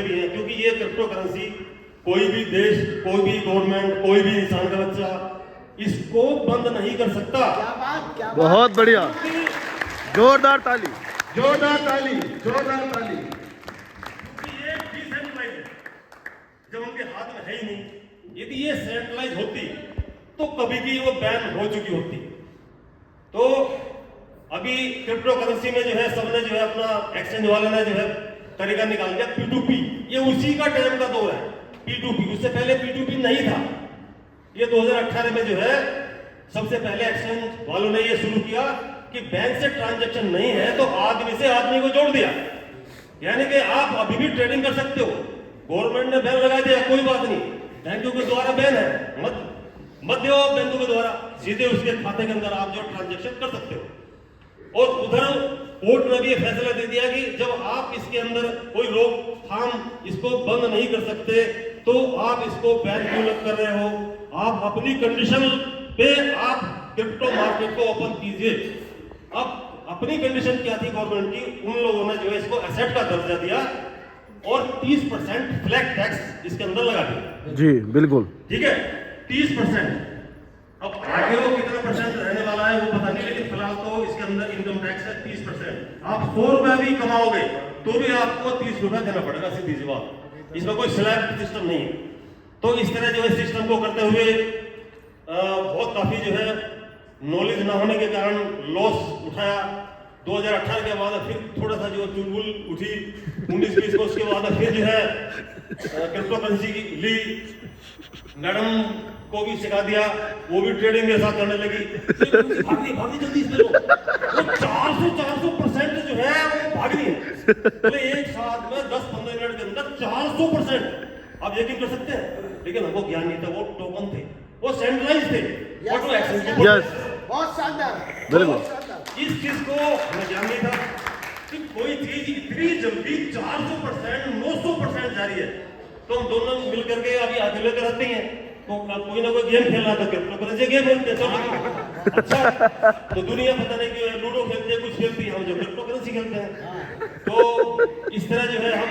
भी है, क्योंकि ये क्रिप्टो करेंसी कोई भी देश, कोई भी गवर्नमेंट, कोई भी इंसान का बच्चा इसको बंद नहीं कर सकता। क्या बात, क्या बात। बहुत बढ़िया, जोरदार ताली, जोरदार ताली, जोरदार ताली। क्योंकि ये डिसेंट्रलाइज है, जब उनके हाथ में है ही नहीं। यदि ये सेंट्रलाइज होती तो कभी की वो बैन हो चुकी होती। तो अभी क्रिप्टो करेंसी में जो है सबने जो है अपना एक्सचेंज वाले ने जो है तरीका निकाल दिया P2P। ये उसी का टाइम का दौर है P2P। उससे पहले P2P नहीं था। ये 2018 में जो है सबसे पहले एक्सचेंज वालों ने ये शुरू किया कि बैंक से ट्रांजैक्शन नहीं है तो आदमी से आदमी को जोड़ दिया। यानी कि आप अभी भी ट्रेडिंग कर सकते हो। गवर्नमेंट ने बैन लगा दिया, कोई बात नहीं, बैंकों के द्वारा बैन है, मत दो बैंकों के द्वारा, सीधे उसके खाते के अंदर आप जो ट्रांजैक्शन कर सकते हो। और उधर कोर्ट ने भी ये फैसला दे दिया कि जब आप इसके अंदर कोई रोकथाम इसको बंद नहीं कर सकते तो आप इसको बैन क्यों कर रहे हो। आप अपनी कंडीशन पे आप क्रिप्टो मार्केट को ओपन कीजिए। अब अपनी कंडीशन क्या थी गवर्नमेंट की, उन लोगों ने जो है इसको एसेट का दर्जा दिया और 30% फ्लैट टैक्स इसके अंदर लगा दिया। जी बिल्कुल ठीक है, 30%। अब आगे वो कितना परसेंट रहने वाला है वो पता नहीं, लेकिन फिलहाल तो इसके अंदर इनकम टैक्स है 30%। आप 100 रुपए भी कमाओगे तो भी आपको 30 रुपए देना पड़ेगा, सीधी सी बात। इसमें कोई स्लैब सिस्टम नहीं है। तो इस तरह जो है सिस्टम को करते हुए बहुत काफी जो है नॉलेज ना होने के कारण लॉस उठाया। 2018 के बाद फिर थोड़ा सा जो चुलबुल उठी 19-20 को, उसके बाद फिर जो है क्रिप्टो करेंसी की ली, मैडम को भी सिखा दिया, वो भी ट्रेडिंग के साथ करने लगी। भागी जल्दी इसमें लो। वो 400% जो है वो भाग रही है। बोले एक साथ में 10-15 मिनट के अंदर 400%। आप यकीन कर सकते हैं, लेकिन हमको ज्ञान नहीं था, वो टोकन थे, वो सेंट्रलाइज थे। बहुत शानदार, बिल्कुल। इस चीज को हमें ज्ञान नहीं था कि कोई चीज इतनी जल्दी 400%, 900% जा रही है। तो हम दोनों मिल करके अभी हाथ लेकर रहते हैं, तो कोई ना कोई गेम खेलना तो क्रिप्टो करेंसी गेम खेलते हैं चलो। अच्छा, तो दुनिया पता नहीं कि लूडो खेलते हैं, कुछ खेलती है, हम जो क्रिप्टो करेंसी खेलते हैं। तो इस तरह जो है हम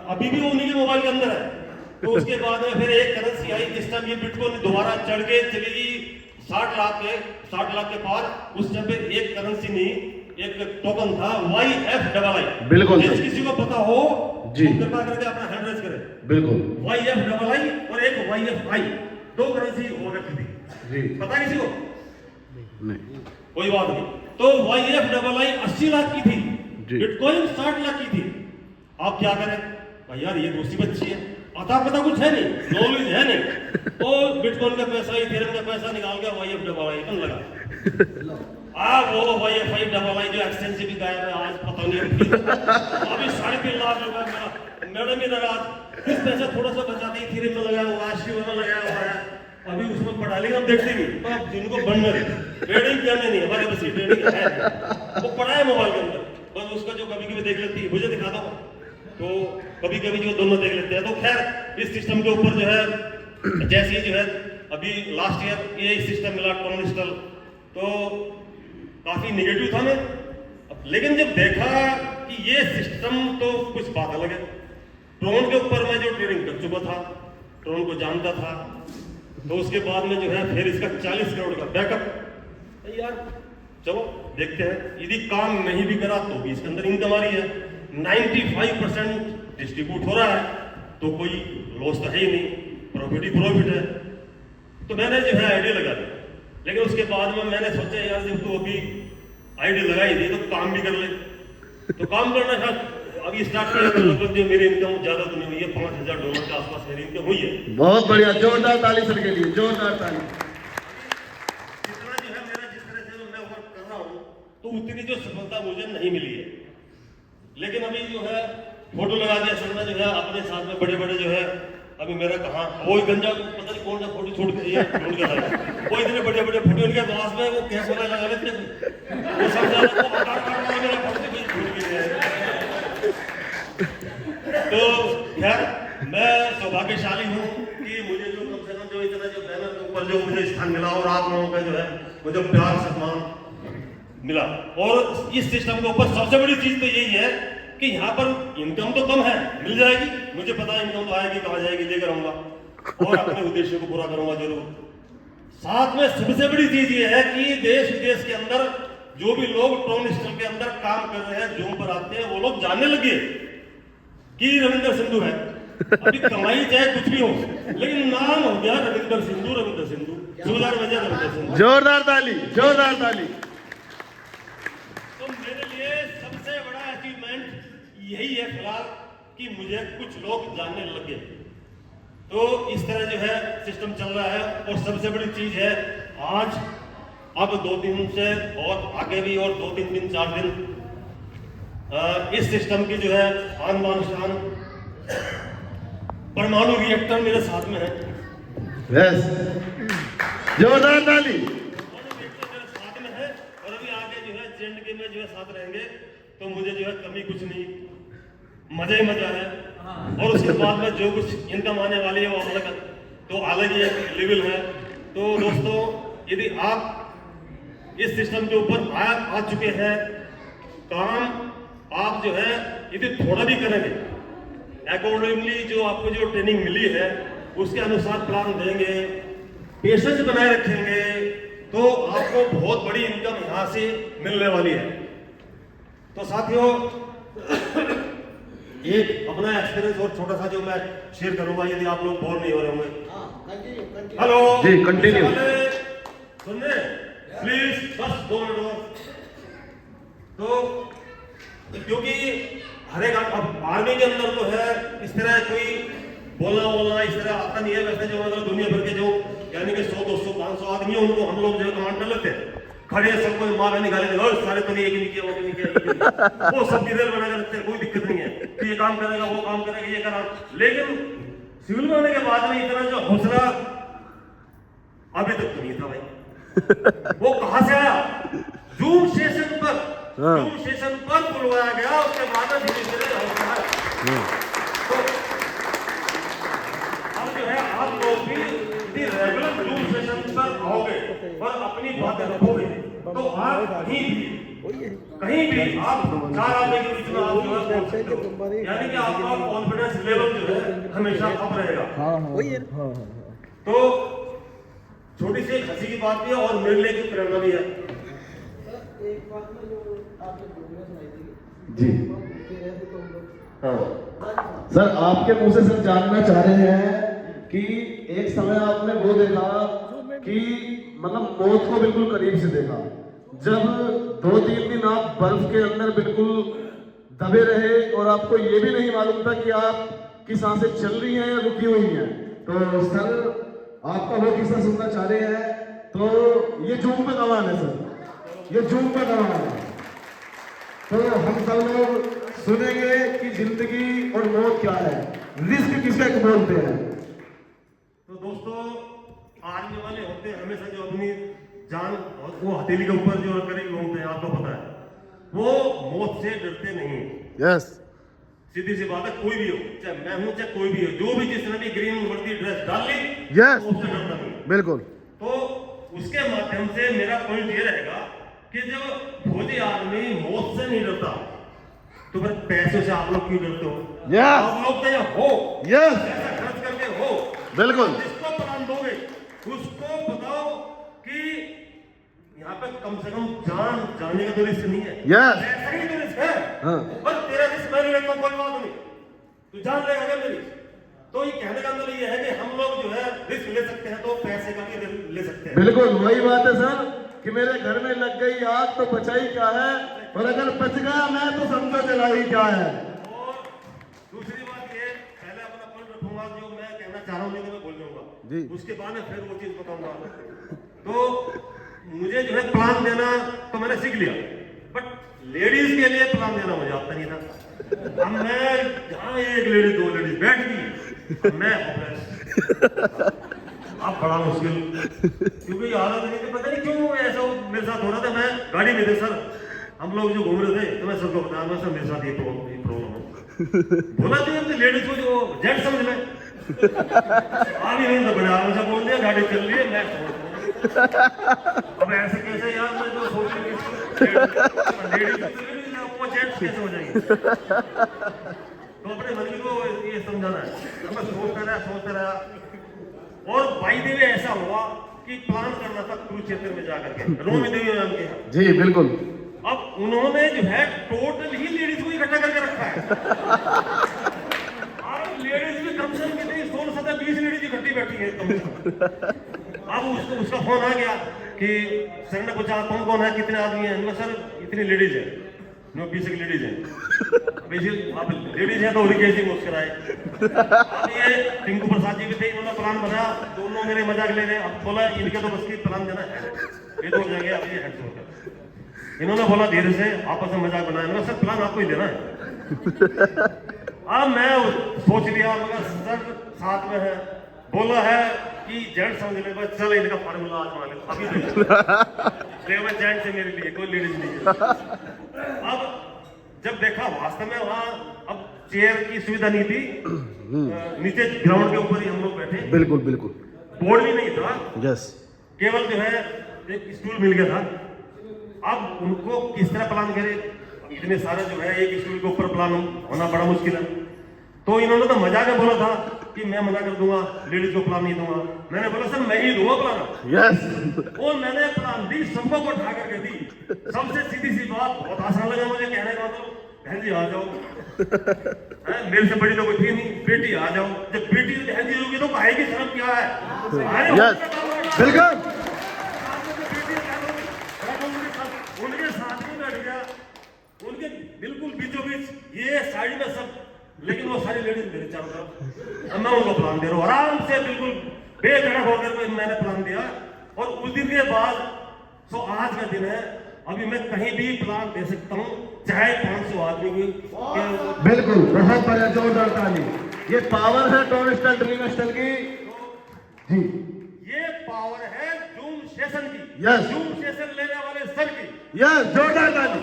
अभी भी वो उन्हीं के मोबाइल के अंदर है। तो उसके बाद में फिर एक करेंसी आई, जिस टाइम ये बिटकॉइन दोबारा चढ़ के चली गई 60 लाख के पार। उस टाइम पे एक करेंसी नहीं, एक टोकन था YFII। बिल्कुल यदि किसी को पता हो जी, तो कृपया करके अपना हैंड रेज करें। बिल्कुल। YFII और एक YFI, दो करेंसी हो रखी थी जी, पता किसी को? नहीं, कोई बात नहीं। तो YFII 80 लाख की थी, जी। बिटकॉइन 60 लाख की थी। आप क्या करें भाई, यार ये मुसीबत अच्छी है, अता पता कुछ है नहीं, नॉलेज है नहीं। तो बिटकॉइन का पैसा, इथेरियम का पैसा निकाल के YFII पर लगा। वो YFII जो एक्सचेंज से भी गायब है, आज पता नहीं अभी 3.5 लाख रुपए मेरा मैडम ही नाराज। इस पैसा थोड़ा सा बचा दी, इथेरियम में लगाया हुआ है, शिव में लगाया हुआ है, अभी उसमें पढ़ा लेंगे, हम देखते नहीं। तो अब जिनको बनना है ट्रेडिंग करने नहीं, हमारे बस ट्रेडिंग है, वो पढ़ा है मोबाइल के अंदर, बस उसका जो कभी कभी देख लेती है, मुझे दिखा दो, तो कभी कभी जो दोनों देख लेते हैं। तो खैर इस सिस्टम के ऊपर जो है जैसे जो है अभी लास्ट ईयर ये सिस्टम मिला टोनिस्टल, तो काफी निगेटिव था मैं। लेकिन जब देखा कि ये सिस्टम तो कुछ बात अलग है। ट्रोन के ऊपर मैं जो ट्रेडिंग कर चुका था, ट्रोन को जानता था, तो उसके बाद में जो है फिर इसका 40 करोड़ का बैकअप। यार चलो देखते हैं, यदि काम नहीं भी करा तो भी इसके अंदर इनकम आ रही है, 95% डिस्ट्रीब्यूट हो रहा है, तो कोई लॉस तो है ही नहीं, प्रॉफिट ही प्रॉफिट है। तो मैंने जो है आइडिया लगा दिया। लेकिन उसके बाद में मैंने सोचा यार जब तू अभी आइडिया लगाई दी तो काम भी कर ले। तो काम करना था, अभी स्टार्ट किया, लगभग जो मेरी इनकम ज्यादा तो नहीं हुई है, $5,000 के आसपास मेरी इनकम हुई है। बहुत बढ़िया, जोरदार ताली सर के लिए, जोरदार ताली। जितना जो है मेरा जिस तरह से मैं वर्क कर रहा हूँ तो उतनी जो सफलता मुझे नहीं मिली है। लेकिन अभी जो है फोटो लगा दिया सर ने जो है अपने साथ में बड़े बड़े जो है, अभी मेरा कहाँ वो गंजा पता नहीं कौन सा फोटो छोड़ के लाया, वो इतने बड़े बड़े फोटो इनके पास में, वो क्या सोना लगा लेते वो सब ज्यादा वो आधार कार्ड वाला मेरा फोटो भी छोड़ के गया। तो खैर मैं सौभाग्यशाली हूँ कि मुझे जो कम से कम जो इतना जो बैनर के ऊपर जो मुझे स्थान मिला और आप लोगों का जो है मुझे प्यार सम्मान मिला। और इस सिस्टम के ऊपर सबसे बड़ी चीज तो यही है कि यहाँ पर इनकम तो कम है, मिल जाएगी, मुझे पता है इनकम तो आएगी, कहाँ जाएगी, लेकर आऊंगा और अपने उद्देश्य को पूरा करूंगा जरूर। साथ में सबसे बड़ी चीज ये है कि देश विदेश के अंदर जो भी लोग ट्रोन सिस्टम के अंदर काम कर रहे हैं, जूम पर आते हैं, वो लोग जानने लगे कि रविंद्र सिंधु है। अभी कमाई चाहे कुछ भी हो, लेकिन नाम हो गया रविंद्र सिंधु, रविंद्र सिंधु, जोरदार वजह रविंद्र सिंधु। जोरदार ताली, जोरदार ताली। तो मेरे लिए सबसे बड़ा अचीवमेंट यही है फिलहाल कि मुझे कुछ लोग जानने लगे। तो इस तरह जो है सिस्टम चल रहा है। और सबसे बड़ी चीज है आज अब 2 दिन से और आगे भी और 2-3 दिन 4 दिन इस सिस्टम की जो है आन बान शान परमाणु रिएक्टर मेरे साथ में है। यस, जोरदार ताली। परमाणु रिएक्टर मेरे साथ में है और अभी आगे जो है जेंड के में जो है साथ रहेंगे, तो मुझे जो है कमी कुछ नहीं, मजा ही मजा है। और उसके बाद में जो कुछ इनकम आने वाली है वो अलग, तो अलग ही एक लेवल है। तो दोस्तों, यदि आप इस सिस्टम के ऊपर आ चुके हैं, काम आप जो है यदि थोड़ा भी करेंगे, अकॉर्डिंगली जो आपको जो ट्रेनिंग मिली है उसके अनुसार प्लान देंगे, पेशेंस बनाए रखेंगे, तो आपको बहुत बड़ी इनकम यहाँ से मिलने वाली है। तो साथियों, एक अपना एक्सपीरियंस और छोटा सा जो मैं शेयर करूंगा, यदि आप लोग बोर नहीं हो रहे होंगे। हेलो जी, कंटिन्यू। सुनने प्लीज, बस 2 मिनट और। तो क्योंकि हर एक अब आर्मी के अंदर तो है इस तरह कोई बोलना इस तरह आता नहीं है। वैसे जो मतलब दुनिया भर के जो यानी कि 100, 200, 500 आदमी है, उनको हम लोग जो कमांड कर लेते हैं, खड़े सबको माँ बहन निकाले, सारे तो नहीं, एक नहीं किया, वो नहीं किया, वो सब डिटेल बनाकर रखते हैं, कोई दिक्कत नहीं है कि ये काम करेगा, वो काम करेगा, ये करा। लेकिन सिविल बनने के बाद में इतना जो हौसला अभी तक तो नहीं था भाई। वो कहां से आया? जूम स्टेशन पर बुलवाया गया, उसके बाद में धीरे धीरे हौसला। तो अब जो है आप लोग भी रेगुलर जूम स्टेशन पर आओगे और अपनी बातें रखोगे, तो आप कहीं भी आप 4 आदमी के बीच में आप जो है बोल सकते हो, यानी कि आपका कॉन्फिडेंस लेवल जो है हमेशा अप रहेगा। तो छोटी सी हंसी की बात भी है और मेरे लिए की प्रेरणा भी है। एक बात में जो आपने प्रोग्रेस सुनाई थी जी हाँ सर, आपके मुंह से सर जानना चाह रहे हैं कि एक समय आपने वो देखा कि मतलब मौत को बिल्कुल करीब से देखा, जब 2-3 दिन आप बर्फ के अंदर बिल्कुल दबे रहे और आपको ये भी नहीं मालूम था कि आप की सांसें चल रही हैं या रुकी हुई हैं। तो सर आपका वो किस्सा सुनना चाह रहे हैं, तो ये जूम पे कमाल है सर, ये जूम पे कमाल है। तो हम सब लोग सुनेंगे कि जिंदगी और मौत क्या है, रिस्क किसे बोलते हैं। तो दोस्तों, आर्मी वाले होते हैं हमेशा जो अपनी जान वो हथेली के ऊपर जो करेंगे घूमते हैं, आपको पता है, वो मौत से डरते नहीं। यस, सीधी सी बात है, कोई भी हो, चाहे मैं हूं चाहे कोई भी हो, जो भी जिसने भी ग्रीन वर्दी ड्रेस डाल ली, यस, तो उससे डरता नहीं। बिल्कुल। तो उसके माध्यम से मेरा पॉइंट ये रहेगा कि जब फौजी आदमी मौत से नहीं डरता, तो फिर पैसों से आप लोग क्यों डरते हो? Yes. आप लोग तो हो, Yes. पैसा खर्च करके हो, बिल्कुल। जिसको प्लान दोगे उसको बताओ कि यहाँ पे कम से कम जान जाने का तो रिस्क नहीं है। Yes. पैसा ही तो रिस्क है। हाँ। पर तेरा रिस्क मैं नहीं लेता, कोई बात नहीं, तू जान लेगा क्या मेरी? तो ये कहने का मतलब ये है कि हम लोग जो है रिस्क ले सकते हैं, तो पैसे का भी ले सकते हैं। बिल्कुल वही बात है सर कि मेरे घर में लग गई आग तो बचाई क्या है, और अगर बच गया मैं तो समझो जलाई क्या है। और दूसरी बात ये, पहले अपना पॉइंट रखूंगा जो मैं कहना चाह रहा हूँ, नहीं तो मैं भूल जी। जाऊंगा, उसके बाद में फिर वो चीज बताऊंगा। तो मुझे जो है प्लान देना तो मैंने सीख लिया, बट लेडीज के लिए प्लान देना मुझे आता नहीं था। अब मैं जहाँ 1 लेडीज 2 लेडीज बैठ गई, मैं अब बड़ा मुश्किल, क्योंकि आदत नहीं थी, पता नहीं क्यों ऐसा मेरे साथ हो रहा था। मैं गाड़ी में थे सर, हम लोग जो घूम रहे थे, तो मैं सबको बताया, मैं सर मेरे साथ ये प्रॉब्लम है। बोला तो अपनी लेडीज को जो जेंट समझ में आ भी नहीं, तो बड़ा आराम से बोल दिया, गाड़ी चल रही है, मैं अब ऐसे कैसे यार, मैं जो सोच रही लेडीज जेंट्स कैसे हो जाएंगे? तो अपने मन को ये समझाना है। तो मैं सोचता रहा और बाई देवी ऐसा हुआ कि प्लान करना था कुरुक्षेत्र में जाकर के रोमी देवी मैम के यहाँ। जी बिल्कुल। अब उन्होंने जो है टोटल ही लेडीज को इकट्ठा करके रखा है। और लेडीज भी कम से कम कितनी 16-17-20 लेडीज इकट्ठी बैठी है कम से कम। अब उसका फोन आ गया कि सर ने पूछा कौन कौन है, कितने आदमी हैं? सर इतनी लेडीज है, 20 लेडीज है। अब लेडीज है तो उनकी कैसी मुस्कुराए। अब ये टिंकू प्रसाद जी भी थे, इन्होंने प्लान बनाया, दोनों मेरे मजाक ले रहे। अब बोला इनके तो बस की प्लान देना है, ये तो हो जाएंगे। अब ये हेड होकर इन्होंने बोला धीरे से आपस में मजाक बनाया। सर प्लान आपको ही देना है। अब मैं सोच लिया, मगर सर साथ में है, बोला है कि जेंट समझ ले, बस चल इनका फार्मूला आजमा ले। अभी देखो जेंट से मेरे लिए कोई लेडीज नहीं है। अब जब देखा वास्तव में वहाँ अब चेयर की सुविधा नहीं थी, नीचे ग्राउंड के ऊपर ही हम लोग बैठे। बिल्कुल बिल्कुल। बोर्ड भी नहीं था, यस, केवल जो है एक स्टूल मिल गया था। अब उनको किस तरह प्लान करे, इतने सारे जो है एक स्टूल के ऊपर प्लान होना बड़ा मुश्किल है। तो इन्होंने तो मजाक में बोला था कि मैं मना कर दूंगा, लेडीज को प्लान नहीं दूंगा। मैंने बोला सर मैं ही दूंगा प्लान। यस। और मैंने प्लान दी, सबको को उठा करके दी। सबसे सीधी सी बात, बहुत आसान लगा मुझे कहने का, मतलब बहन जी आ जाओ। मेरे से बड़ी तो कोई थी नहीं, बेटी आ जाओ। जब बेटी बहन जी होगी तो भाई की शर्म क्या है? यस बिल्कुल। उनके साथ में बैठ गया, उनके बिल्कुल बीचों बीच, ये साइड में सब, लेकिन वो सारी लेडीज मेरे चारों तरफ। मैं उनको प्लान दे रहा हूँ आराम से, बिल्कुल बेधड़क होकर मैंने प्लान दिया। और उस दिन के बाद तो आज का दिन है, अभी मैं कहीं भी प्लान दे सकता हूँ, चाहे 500 आदमी की। बिल्कुल, बहुत बढ़िया, जोरदार ताली। ये पावर है टोन स्टाइल ड्रीम स्टाइल की जी। ये पावर है जूम सेशन की। यस। जूम सेशन लेने वाले सर की। यस, जोरदार ताली।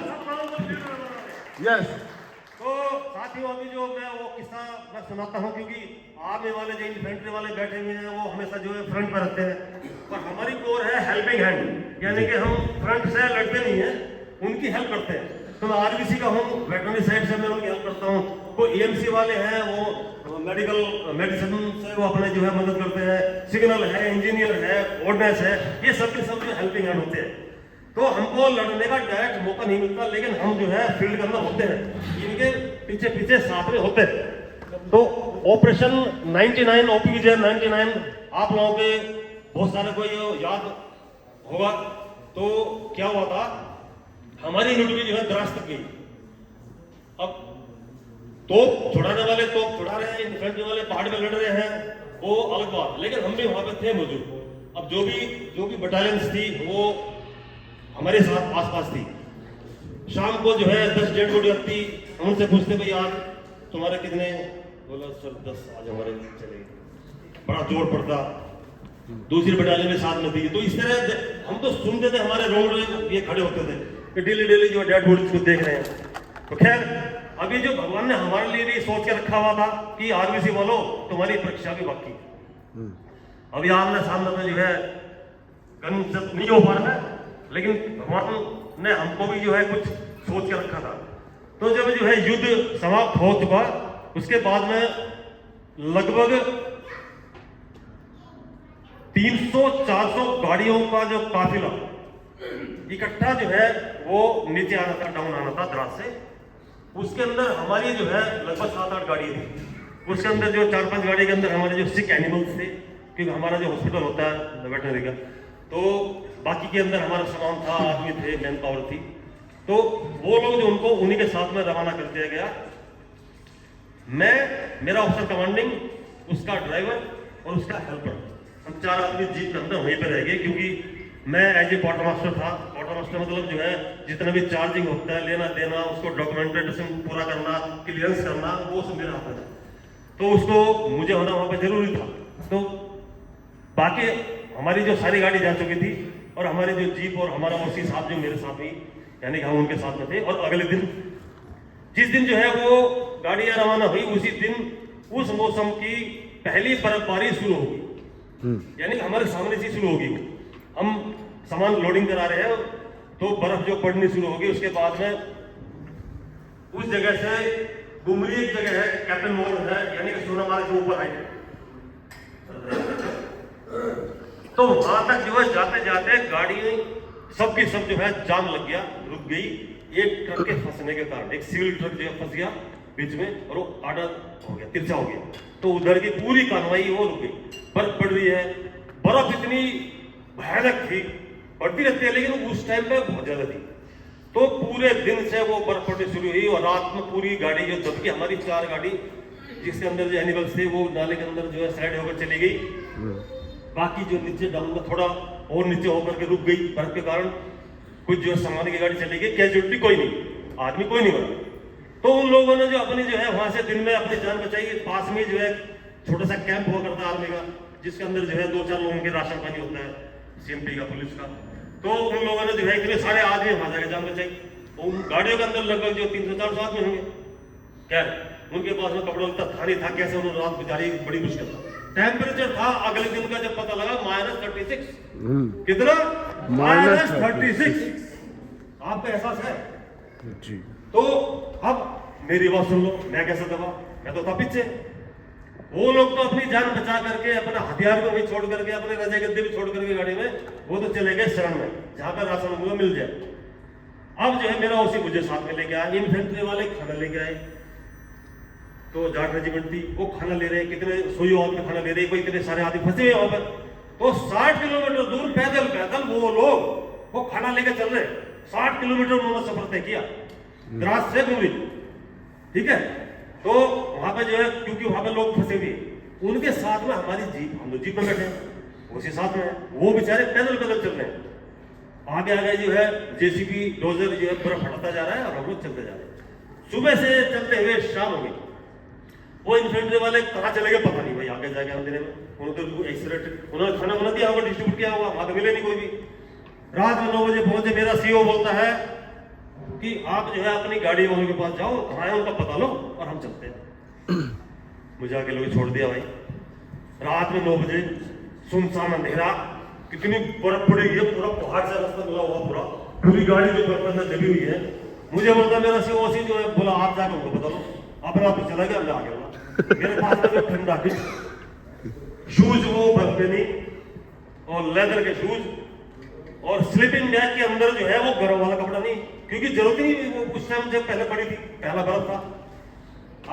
यस। तो साथियों अभी जो मैं वो किस्सा मैं सुनाता हूँ, क्योंकि आर्मी वाले जो इन्फेंट्री वाले बैठे हुए हैं वो हमेशा जो है फ्रंट पर रहते हैं, और हमारी कोर है हेल्पिंग हैंड, यानी कि हम फ्रंट से लड़ते नहीं हैं, उनकी हेल्प करते हैं। तो मैं आरबीसी का हूँ, वेटरनरी साइड से मैं उनकी हेल्प करता हूँ। कोई एएमसी वाले हैं वो मेडिसिन से वो अपने जो है मदद करते हैं, सिग्नल है, इंजीनियर है, ऑर्डिनेंस है, ये सब के सब जो हेल्पिंग हैंड होते हैं। तो हमको लड़ने का डायरेक्ट मौका नहीं मिलता, लेकिन हम जो है फील्ड करना होते हैं, इनके पीछे पीछे साथ में होते हैं। तो ऑपरेशन 99 ओपी विजय 99 आप लोगों के बहुत सारे को ये याद होगा। तो क्या हुआ था, हमारी यूनिट भी जो है द्रास तक गई। अब तोप छुड़ाने वाले तोप छुड़ा रहे हैं, इन्फेंट्री वाले पहाड़ में लड़ रहे हैं, वो अलग बात, लेकिन हम भी वहां पे थे मौजूद। अब जो भी बटालियंस थी वो हमारे साथ आसपास थी। शाम को जो है 10 डेड बॉडी आती, हम उनसे पूछते भाई आज तुम्हारे कितने, बोला सर 10 आज हमारे चले। बड़ा जोर पड़ता, दूसरी बटालियन में साथ में थी। तो इस तरह हम तो सुनते थे, हमारे रोड में ये खड़े होते थे कि डेली जो डेड बॉडीज को देख रहे हैं। तो खैर अभी जो भगवान ने हमारे लिए भी सोच के रखा हुआ था कि आरबीसी वालों तुम्हारी परीक्षा भी बाकी, अभी आमने सामने तो जो है गन से नहीं हो पा रहा है, लेकिन भगवान ने हमको भी जो है कुछ सोच के रखा था। तो जब जो है युद्ध समाप्त हो चुका, उसके बाद में लगभग 300-400 गाड़ियों का जो काफिला इकट्ठा जो है वो नीचे आना था, डाउन आना था द्रास से। उसके अंदर हमारी जो है लगभग 7-8 गाड़ी थी। उसके अंदर जो 4-5 गाड़ी के अंदर हमारे जो सिक एनिमल्स थे, क्योंकि हमारा जो हॉस्पिटल होता है वेटरनरी का, तो बाकी के अंदर हमारा सामान था, आदमी थे, मैन पावर थी। तो वो लोग जो उनको उन्हीं के साथ में रवाना कर दिया गया। मैं, मेरा ऑफिसर कमांडिंग, उसका ड्राइवर और उसका हेल्पर, हम 4 आदमी जीप के अंदर वहीं पर रह गए, क्योंकि मैं एज ए क्वार्टर मास्टर था। क्वार्टर मास्टर मतलब जो है जितना भी चार्जिंग होता है, लेना देना, उसको डॉक्यूमेंटेशन पूरा करना, क्लियरेंस करना, वो सब मेरा हाथ में था। तो उसको मुझे होना वहाँ पे जरूरी था। तो बाकी हमारी जो सारी गाड़ी जा चुकी थी, और हमारे जो जीप और हमारा ओसी साहब जो मेरे साथ ही, यानी कि हम उनके साथ में थे। और अगले दिन जिस दिन जो है वो गाड़ियां रवाना हुई, उसी दिन उस मौसम की पहली बर्फबारी शुरू होगी, यानी कि हमारे सामने से शुरू होगी। हम सामान लोडिंग करा रहे हैं तो बर्फ जो पड़नी शुरू होगी, उसके बाद में उस जगह से गुमरी एक जगह है, कैप्टन मोड़ है, यानी कि सोनामार्ग के ऊपर है। तो वहां तक जो है जाते जाते गाड़ी सबकी सब जो है जाम लग गया, रुक गई। एक ट्रक के फंसने के कारण एक सिविल ट्रक जो है फंस गया बीच में और वो आड़ा हो गया, तिरछा हो गया। तो उधर की पूरी कार्रवाई वो रुक गई। बर्फ पड़ रही है, बर्फ इतनी भयानक थी, पड़ती रहती है लेकिन उस टाइम पे बहुत ज्यादा थी। तो पूरे दिन से वो बर्फ पड़नी शुरू हुई और रात में पूरी गाड़ी जो दबकी, हमारी 4 गाड़ी जिसके अंदर जो एनिमल्स थे वो नाले के अंदर जो है साइड होकर चली गई। बाकी जो नीचे डाउन में थोड़ा और नीचे होकर के रुक गई बर्फ के कारण। कुछ जो है सामान की गाड़ी चली गई, कैजुअलिटी कोई नहीं, आदमी कोई नहीं मरा। तो उन लोगों ने जो अपनी जो है वहां से दिन में अपनी जान बचाई। पास में जो है छोटा सा कैंप हुआ करता आर्मी का, जिसके अंदर जो है 2-4 लोगों के राशन पानी होता है, सीएमपी का, पुलिस का। तो उन लोगों ने जो है इतने सारे आदमी वहां जाकर जान बचाई। तो उन गाड़ियों के अंदर लगभग जो 300-400 आदमी होंगे। खैर उनके पास में कपड़ा तक था नहीं था, कैसे उन्होंने रात गुजारी, बड़ी मुश्किल था। टेम्परेचर था अगले दिन का जब पता लगा -36। कितना? -36। आपको एहसास है जी। तो अब मेरी बात सुन लो, मैं कैसा दबा, मैं तो था पीछे। वो लोग तो अपनी जान बचा करके, अपना हथियार को भी छोड़ करके, अपने रजाई गद्दे भी छोड़ करके गाड़ी में वो तो चले गए शरण में, जहां पर राशन उनको मिल जाए। अब जो है मेरा उसी मुझे साथ में लेके आया। इन्फेंट्री वाले खाना लेके आए, तो जाट रेजिमेंट थी, वो खाना ले रहे, कितने सोई आदमी खाना ले रहे, कोई इतने सारे आदमी फंसे हुए वहां पर। तो 60 किलोमीटर दूर पैदल वो लोग वो खाना लेके चल रहे। 60 किलोमीटर उन्होंने सफर तय किया द्रास से गुमरी, ठीक है। तो वहां पे जो है, क्योंकि वहां पे लोग फंसे हुए, उनके साथ में हमारी जीप, हम लोग जीप में बैठे, उसी साथ में वो बेचारे पैदल चल रहे हैं। आगे आगे जो है जेसीबी डोजर जो है बर्फ हटाता जा रहा है और हम लोग चलते जा रहे हैं। सुबह से चलते हुए शाम हो गई। वो इन्फेंट्री वाले कहाँ चले गए पता नहीं भाई, आगे जाके अंधेरे में। उन्होंने एक्सीडेंट, उन्होंने खाना बना दिया होगा, डिस्ट्रीब्यूट किया होगा, वहां तो मिले नहीं कोई भी। रात में 9 बजे पहुंचे, मेरा सीओ बोलता है कि आप जो है अपनी गाड़ी वालों के पास जाओ, कहाँ है उनका पता लो और हम चलते हैं। मुझे आके लोग छोड़ दिया भाई। रात में 9 बजे सुनसान अंधेरा, कितनी बर्फ पड़ी है, पूरा पहाड़ से रास्ता मिला हुआ, पूरी गाड़ी जो बर्फ अंदर दबी हुई है। मुझे बोलता मेरा सीओ जो है, बोला आप जाकर उनको बता लो। अपने आप चला गया, मैं आ गया। मेरे पास में ठंडा की शूज, वो बर्फ पे नहीं, और लेदर के शूज, और स्लीपिंग बैग के अंदर जो है वो गर्म वाला कपड़ा नहीं, क्योंकि जरूरत ही नहीं, वो उस टाइम जब पहले पड़ी थी, पहला बर्फ था।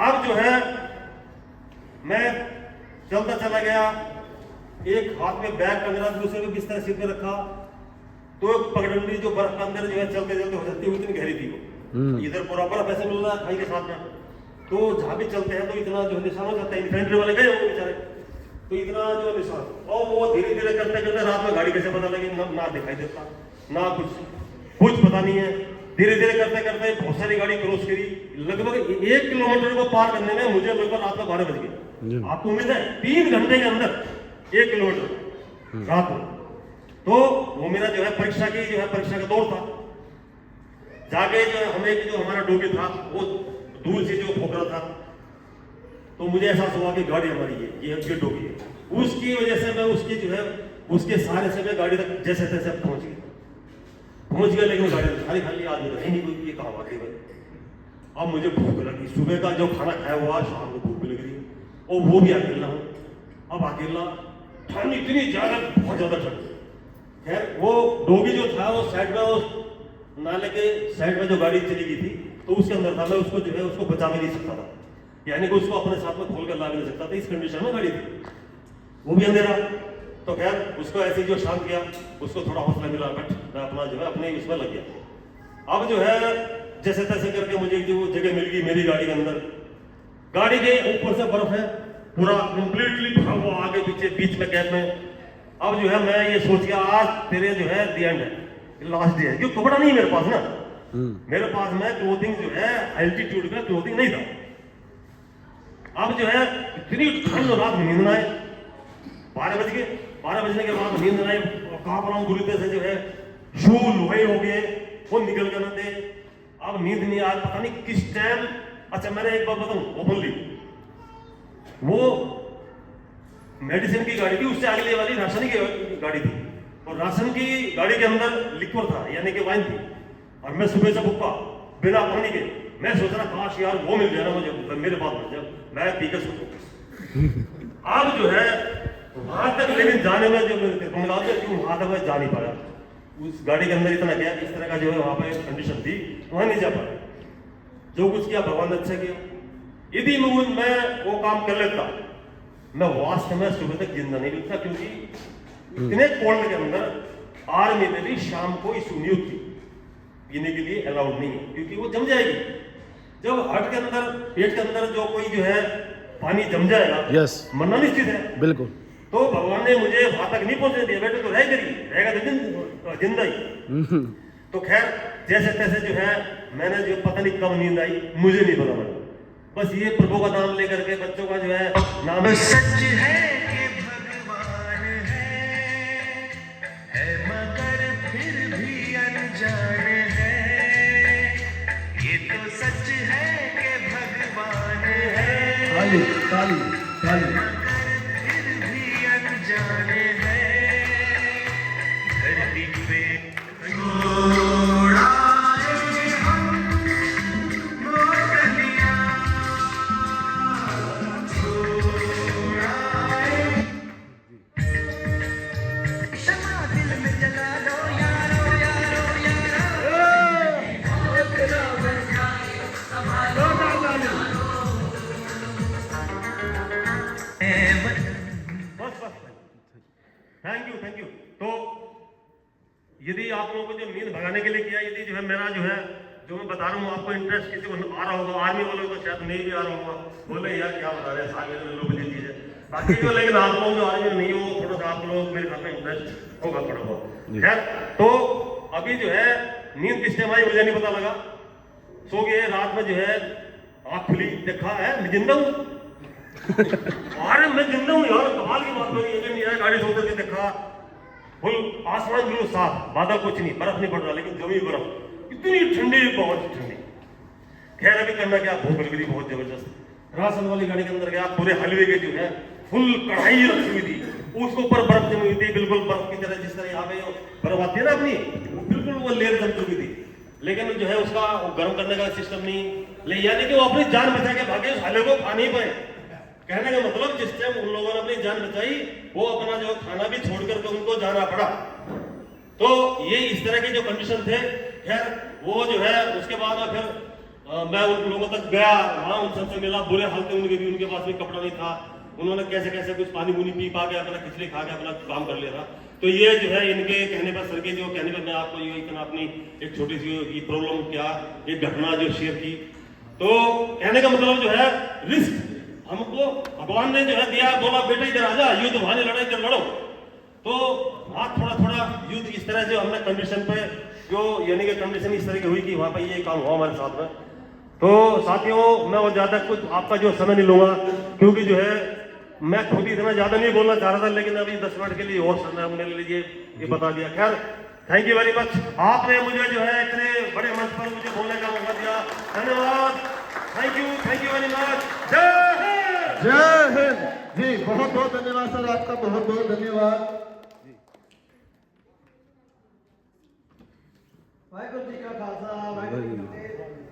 अब जो है मैं चलता चला गया, एक हाथ में बैग टंगा, दूसरे में बिस्तर सिर पे रखा। तो पगडंडी जो बर्फ के अंदर जो है चलते चलते हो जाती है, उतनी गहरी थी वो। इधर पूरा बर्फ ऐसे मिल रहा है खाई के साथ में। तो जहां भी चलते हैं तो इतना जो निशान हो जाता है। इन्फेंट्री वाले गए होंगे बेचारे, तो इतना जो निशान, और वो धीरे धीरे करते करते रात में गाड़ी कैसे पता लगी, ना दिखाई देता, ना कुछ पता नहीं है। धीरे धीरे करते करते बहुत सारी गाड़ी क्रॉस करी। लगभग 1 किलोमीटर को पार करने में मुझे लगभग रात में 12 बज गए। आपको उम्मीद है 3 घंटे के अंदर 1 किलोमीटर रात में। तो वो मेरा जो है परीक्षा का दौर था। जाके जो है हमें जो हमारा डोगी था वो दूर से जो ठोकरा था, तो मुझे एहसास हुआ कि गाड़ी हमारी है, ये डोगी है। उसकी वजह से मैं उसकी जो है उसके सहारे से मैं गाड़ी तक जैसे तैसे पहुंच गया, लेकिन गाड़ी खाली आदमी तो है नहीं कोई, ये कहाँ वाकई भाई। अब मुझे भूख लगी, सुबह का जो खाना खाया हुआ, शाम को भूख लग रही, और वो भी अकेला हूँ। अब अकेला, ठंड इतनी ज्यादा, बहुत ज्यादा ठंड। खैर वो डोगी जो था वो साइड में, वो नाले के साइड में जो गाड़ी चली गई थी, तो उसके अंदर था। मैं उसको जो है उसको बचा भी नहीं सकता था, यानी कि उसको अपने साथ में खोल कर ला भी नहीं सकता था, इस कंडीशन में गाड़ी थी, वो भी अंधेरा। तो खैर उसको ऐसे जो शांत किया, उसको थोड़ा हौसला मिला, बट मैं अपना जो है अपने इसमें लग गया। अब जो है जैसे तैसे करके मुझे जो जगह मिल गई मेरी गाड़ी के अंदर। गाड़ी के ऊपर से बर्फ है पूरा कंप्लीटली भरा हुआ, आगे पीछे बीच में गैप में। अब जो है मैं ये सोच गया आज तेरे जो है दी एंड है, लास्ट डे है, क्योंकि कपड़ा नहीं मेरे पास ना। मेरे पास में क्लोथिंग जो है एल्टीट्यूड का क्लोथिंग नहीं था। अब जो है इतनी ठंड, रात में नींद आए, 12 बज गए। 12 बजने के बाद नींद आए, कांप रहा हूँ बुरी तरह से, जो है शू लोहे हो गए, वो निकल कर थे। अब नींद नहीं आ, पता नहीं किस टाइम। अच्छा मैंने एक बात बताऊं ओपनली, वो मेडिसिन की गाड़ी थी, उससे अगली वाली राशन की गाड़ी थी, और राशन की गाड़ी के अंदर लिक्विड था, यानी कि वाइन थी। और मैं सुबह से भूखा, बिना पानी के मैं सोच रहा काश यार वो मिल जाए ना मुझे, मेरे पास मिल जाए, मैं पी के सोचूं। अब जो है वहां तक लेकिन जाने में जो क्यों वहां तक मैं जा नहीं पाया, उस गाड़ी के अंदर इतना क्या इस तरह का जो है वहां पे कंडीशन थी, वहां नहीं जा पाया। जो कुछ किया भगवान ने अच्छा किया। यदि मैं वो काम कर लेता, मैं वास्तव में सुबह तक जिंदा नहीं मिलता, क्योंकि इतने कोल्ड के अंदर आर्मी में भी शाम को इस नियुक्त थी पीने के लिए अलाउड नहीं है, क्योंकि वो जम जाएगी। जब हार्ट के अंदर पेट के अंदर जो कोई जो है पानी जम जाएगा, यस, मरना निश्चित है। बिल्कुल। तो भगवान ने मुझे वहां तक नहीं पहुंचने दिया, बेटे तो रहेगा तो जिंदा ही। तो खैर जैसे तैसे जो है मैंने जो पता नहीं कब नींद आई, मुझे नहीं पता लगा, बस ये प्रभु का नाम लेकर के बच्चों का जो है नाम सच है कि भगवान है मगर फिर भी अनजान है, ये तो सच है कि भगवान है ताली ताली ताली। मगर फिर भी अनजान है, धरती पे छोड़ा है हम मोटलियां, शमा दिल में जला लो यारो यारो बस थैंक यू। तो यदि आप लोगों को जो नींद भगाने के लिए किया, यदि जो है मेरा जो है जो मैं बता रहा हूँ आपको इंटरेस्ट किसी को आ रहा होगा, आर्मी वालों को शायद नहीं भी आ रहा होगा, बोले यार क्या बता रहे हैं सारे लोग ये चीज है, बाकी जो लेकिन आप लोग जो आर्मी में नहीं हो थोड़ा सा आप लोग मेरे ख्याल में इंटरेस्ट होगा थोड़ा बहुत। खैर तो अभी जो है नींद किस टाइम आई मुझे नहीं पता लगा, सो गए रात में जो है आँख खुली, देखा है मैं जिंदा हूँ। अरे मैं जिंदा हूँ यार, कमाल की बात हुई। नहीं है गाड़ी से उतर के देखा, फुल आसमान बिल्कुल साफ, बादल कुछ नहीं, बर्फ नहीं पड़ रहा, लेकिन जमी बर्फ इतनी ठंडी, बहुत ठंडी। खैर अभी करना क्या, भूख लग रही बहुत जबरदस्त। राशन वाली गाड़ी के अंदर गया, पूरे हलवे के जो है फुल कढ़ाई रखी हुई थी, उसके ऊपर बर्फ जमी हुई थी, बिल्कुल बर्फ की तरह, जिस तरह यहाँ पे बर्फ आती है ना अपनी, बिल्कुल वो लेयर जम चुकी थी। लेकिन जो है उसका गर्म करने का सिस्टम नहीं, ले यानी कि वो अपनी जान बचा के भागे, उस हलवे को खा नहीं पाए। कहने का मतलब जिस टाइम उन लोगों ने अपनी जान बचाई, वो अपना जो खाना भी छोड़ करके उनको जाना पड़ा। तो ये इस तरह के जो कंडीशन थे। खैर वो जो है उसके बाद में फिर मैं उन लोगों तक गया, वहां उन सबसे मिला, बुरे हाल थे उनके भी, उनके पास भी कपड़ा नहीं था, उन्होंने कैसे कैसे कुछ पानी पूनी पी पा के अपना खिचड़ी खा के अपना काम कर लिया था। तो ये जो है इनके कहने पर, सर के जो कहने पर मैं आपको ये इतना अपनी एक छोटी सी प्रॉब्लम क्या, एक घटना जो शेयर की। तो कहने का मतलब जो है रिस्क हमको भगवान ने जो है दिया, बोला बेटा इधर आजा, युद्ध वहां लड़ाई इधर लड़ो। तो हाथ थोड़ा थोड़ा युद्ध इस तरह से हमने कंडीशन पे जो यानी कि कंडीशन इस तरह की हुई कि वहां पर ये काम हुआ हमारे साथ में। तो साथियों मैं और ज्यादा कुछ आपका जो समय नहीं लूंगा, क्योंकि जो है मैं खुद इतना ज्यादा नहीं बोलना चाह रहा था, लेकिन अभी 10 मिनट के लिए और समय मेरे लिए ये बता दिया। खैर थैंक यू वेरी मच, आपने मुझे जो है इतने बड़े मंच पर मुझे बोलने का मौका दिया, धन्यवाद। Thank you very much. जय हिंद जी, बहुत बहुत धन्यवाद सर, आपका बहुत बहुत धन्यवाद। वाहिगुरू जी का खालसा, वाहिगुरू जी की फतेह।